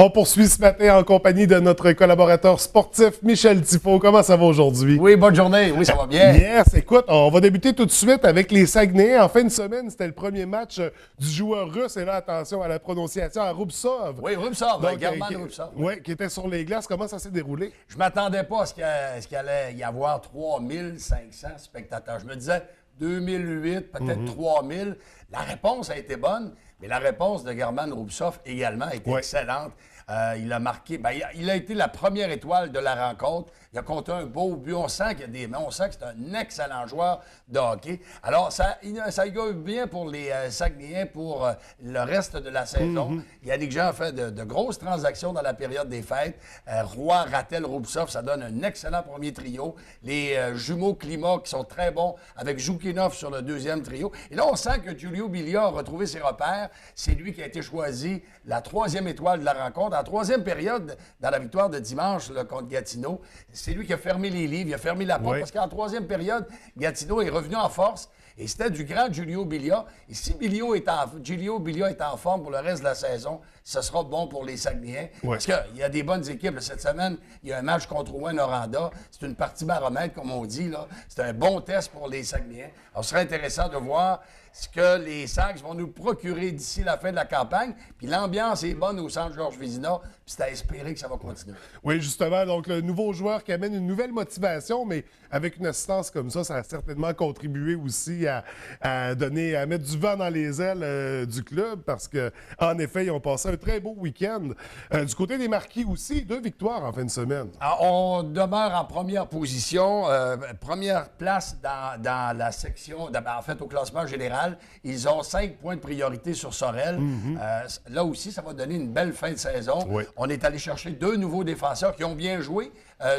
On poursuit ce matin en compagnie de notre collaborateur sportif Michel Tifo. Comment ça va aujourd'hui? Oui, bonne journée. Oui, ça va bien. Yes, écoute, on va débuter tout de suite avec les Saguenayens. En fin de semaine, c'était le premier match du joueur russe. Et là, attention à la prononciation, à Rubtsov. Oui, Rubtsov, German Rubtsov. Oui, qui était sur les glaces. Comment ça s'est déroulé? Je ne m'attendais pas à ce qu'il allait y avoir 3500 spectateurs. Je me disais 2008, peut-être 3000. La réponse a été bonne, mais la réponse de German Rubtsov également a été excellente. Il a marqué, il a été la première étoile de la rencontre. Il a compté un beau but. On sent qu'il y a des mains. On sent que c'est un excellent joueur de hockey. Alors, ça augure bien pour les Saguenayens pour le reste de la saison. Yannick Jean a fait de grosses transactions dans la période des fêtes. Roy, Rattel, Rubtsov, ça donne un excellent premier trio. Les jumeaux Climat qui sont très bons avec Joukinov sur le deuxième trio. Et là, on sent que Giulio Bilia a retrouvé ses repères. C'est lui qui a été choisi la troisième étoile de la rencontre. En troisième période, dans la victoire de dimanche là, contre Gatineau, c'est lui qui a fermé les livres, il a fermé la porte, parce qu'en troisième période, Gatineau est revenu en force, et c'était du grand Giulio Bilia. Et si Giulio Bilia est en forme pour le reste de la saison, ce sera bon pour les Saguenayens. Parce qu'il y a des bonnes équipes. Là, cette semaine, il y a un match contre Rouen-Noranda. C'est une partie baromètre, comme on dit. Là. C'est un bon test pour les Saguenayens. Alors, ce serait intéressant de voir ce que les Sags vont nous procurer d'ici la fin de la campagne. Puis l'ambiance est bonne au centre Georges Vézina. Puis c'est à espérer que ça va continuer. Oui, justement. Donc, le nouveau joueur qui amène une nouvelle motivation, mais avec une assistance comme ça a certainement contribué aussi à mettre du vent dans les ailes du club parce qu'en effet, ils ont passé un très beau week-end. Du côté des Marquis aussi, 2 victoires en fin de semaine. Alors, on demeure en première position, première place dans la section, en fait, au classement général. Ils ont 5 points de priorité sur Sorel. Là aussi, ça va donner une belle fin de saison. Oui. On est allé chercher 2 nouveaux défenseurs qui ont bien joué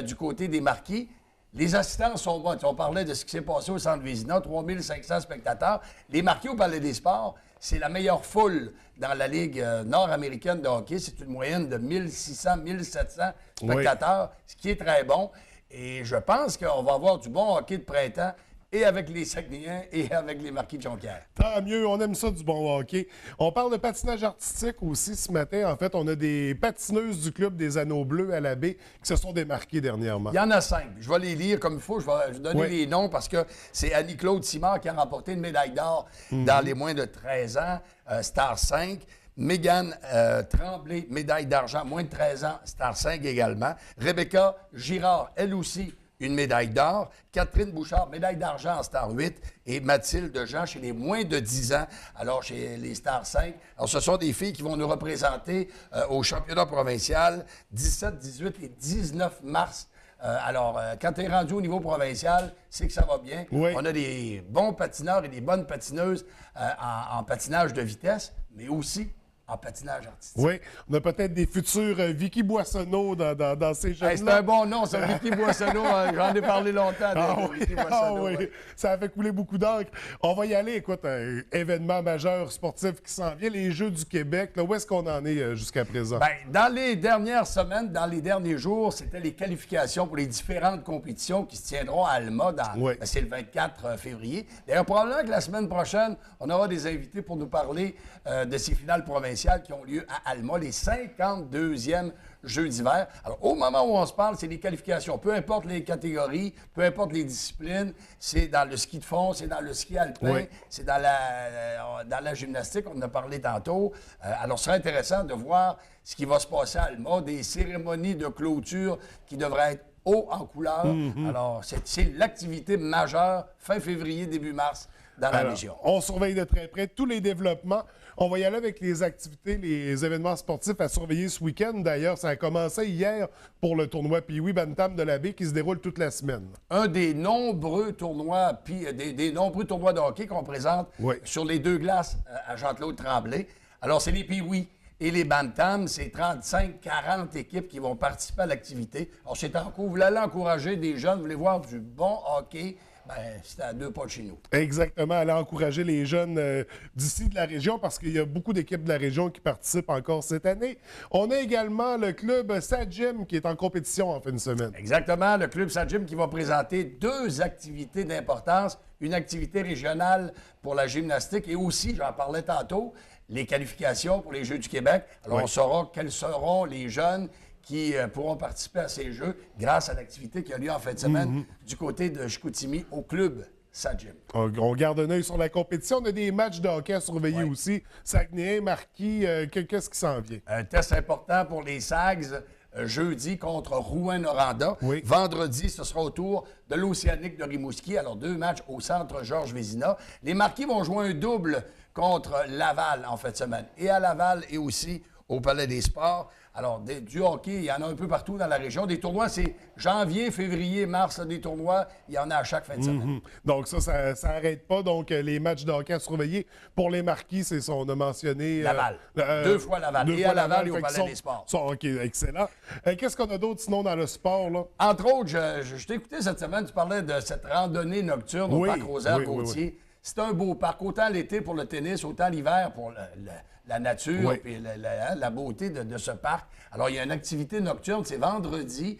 du côté des Marquis. Les assistants sont bons. On parlait de ce qui s'est passé au Centre Vézina, 3500 spectateurs. Les Marquis au Palais des Sports, c'est la meilleure foule dans la Ligue nord-américaine de hockey. C'est une moyenne de 1600, 1700 spectateurs, ce qui est très bon. Et je pense qu'on va avoir du bon hockey de printemps et avec les Saguenayens et avec les Marquis de Jonquière. Tant mieux, on aime ça du bon hockey. On parle de patinage artistique aussi ce matin. En fait, on a des patineuses du club des Anneaux Bleus à la baie qui se sont démarquées dernièrement. Il y en a 5. Je vais les lire comme il faut. Je vais donner les noms parce que c'est Annie-Claude Simard qui a remporté une médaille d'or dans les moins de 13 ans, Star 5. Mégane Tremblay, médaille d'argent, moins de 13 ans, Star 5 également. Rebecca Girard, elle aussi, une médaille d'or. Catherine Bouchard, médaille d'argent en Star 8. Et Mathilde Jean chez les moins de 10 ans, alors chez les Star 5. Alors, ce sont des filles qui vont nous représenter au championnat provincial 17, 18 et 19 mars. Quand tu es rendu au niveau provincial, c'est que ça va bien. Oui. On a des bons patineurs et des bonnes patineuses en patinage de vitesse, mais aussi en patinage artistique. Oui, on a peut-être des futurs Vicky Boissonneau dans ces jeunes-là. Hey, c'est un bon nom, ça, Vicky Boissonneau. J'en ai parlé longtemps de Vicky Boissonneau. Oui. Ça a fait couler beaucoup d'encre. On va y aller. Écoute, un événement majeur sportif qui s'en vient, les Jeux du Québec. Là, où est-ce qu'on en est jusqu'à présent? Bien, dans les dernières semaines, dans les derniers jours, c'était les qualifications pour les différentes compétitions qui se tiendront à Alma. C'est le 24 février. D'ailleurs, probablement que la semaine prochaine, on aura des invités pour nous parler de ces finales provinciales qui ont lieu à Alma, les 52e Jeux d'hiver. Alors, au moment où on se parle, c'est les qualifications. Peu importe les catégories, peu importe les disciplines, c'est dans le ski de fond, c'est dans le ski alpin, c'est dans la gymnastique, on en a parlé tantôt. Alors, ce serait intéressant de voir ce qui va se passer à Alma, des cérémonies de clôture qui devraient être haut en couleur. Alors, c'est l'activité majeure fin février, début mars dans la région. On surveille de très près tous les développements. On va y aller avec les activités, les événements sportifs à surveiller ce week-end. D'ailleurs, ça a commencé hier pour le tournoi Pee-Wee Bantam de la baie qui se déroule toute la semaine. Un des nombreux tournois, des nombreux tournois de hockey qu'on présente sur les 2 glaces à Jean-Claude Tremblay. Alors, c'est les Pee-Wee et les Bantam, c'est 35-40 équipes qui vont participer à l'activité. Alors, c'est en cours. Vous voulez aller encourager des jeunes, vous voulez voir du bon hockey, c'était à 2 pas de chez nous. Exactement, aller encourager les jeunes d'ici de la région parce qu'il y a beaucoup d'équipes de la région qui participent encore cette année. On a également le club Sajim qui est en compétition en fin de semaine. Exactement, le club Sajim qui va présenter 2 activités d'importance. Une activité régionale pour la gymnastique et aussi, j'en parlais tantôt, les qualifications pour les Jeux du Québec. Alors, Oui. on saura quels seront les jeunes qui pourront participer à ces Jeux grâce à l'activité qui a lieu en fin de semaine du côté de Chicoutimi au club Sajim. On garde un œil sur la compétition. On a des matchs de hockey à surveiller aussi. Saguenay, Marquis, qu'est-ce qui s'en vient? Un test important pour les Sags jeudi contre Rouyn-Noranda. Oui. Vendredi, ce sera au tour de l'Océanique de Rimouski. Alors, 2 matchs au centre Georges Vézina. Les Marquis vont jouer un double contre Laval en fin de semaine. Et à Laval et aussi au Palais des Sports. Alors, du hockey, il y en a un peu partout dans la région. Des tournois, c'est janvier, février, mars, là, des tournois. Il y en a à chaque fin de semaine. Donc ça n'arrête pas. Donc, les matchs de hockey à surveiller. Pour les Marquis, c'est ça, on a mentionné... Laval. 2 fois Laval. 2 Et fois à Laval et au Fait qu'ils Palais des Sports. OK, excellent. Qu'est-ce qu'on a d'autre sinon dans le sport, là? Entre autres, je t'ai écouté cette semaine, tu parlais de cette randonnée nocturne au Oui, parc Rosaire-Gauthier. oui. C'est un beau parc, autant l'été pour le tennis, autant l'hiver pour la nature Oui. et la beauté de ce parc. Alors, il y a une activité nocturne, c'est vendredi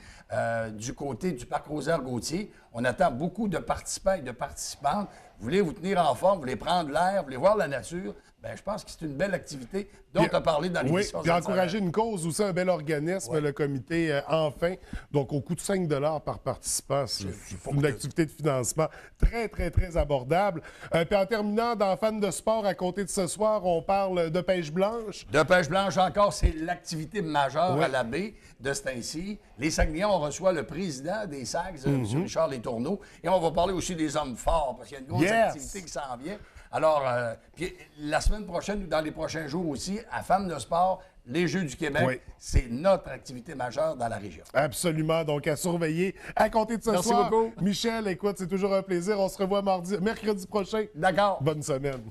du côté du parc Rosaire-Gauthier. On attend beaucoup de participants et de participantes. Vous voulez vous tenir en forme, vous voulez prendre l'air, vous voulez voir la nature, bien, je pense que c'est une belle activité dont tu as parlé dans Oui, l'émission. puis encourager une cause aussi, un bel organisme, le comité Enfin. Donc, au coût de 5 par participant, c'est une activité de financement très, très, très abordable. Puis en terminant, dans Fans de sport, à compter de ce soir, on parle de pêche blanche. De pêche blanche encore, c'est l'activité majeure Ouais. à la baie de ce temps-ci. Les Saguenayens, on reçoit le président des Sags, M. Richard Letourneau, et on va parler aussi des hommes forts, parce qu'il y a une grosse activité qui s'en vient. Alors, puis la semaine prochaine ou dans les prochains jours aussi, à Femmes de sport, les Jeux du Québec, Oui. c'est notre activité majeure dans la région. Absolument, donc à surveiller. À compter de ce Merci soir, beaucoup. Michel, écoute, c'est toujours un plaisir. On se revoit mercredi prochain. D'accord. Bonne semaine.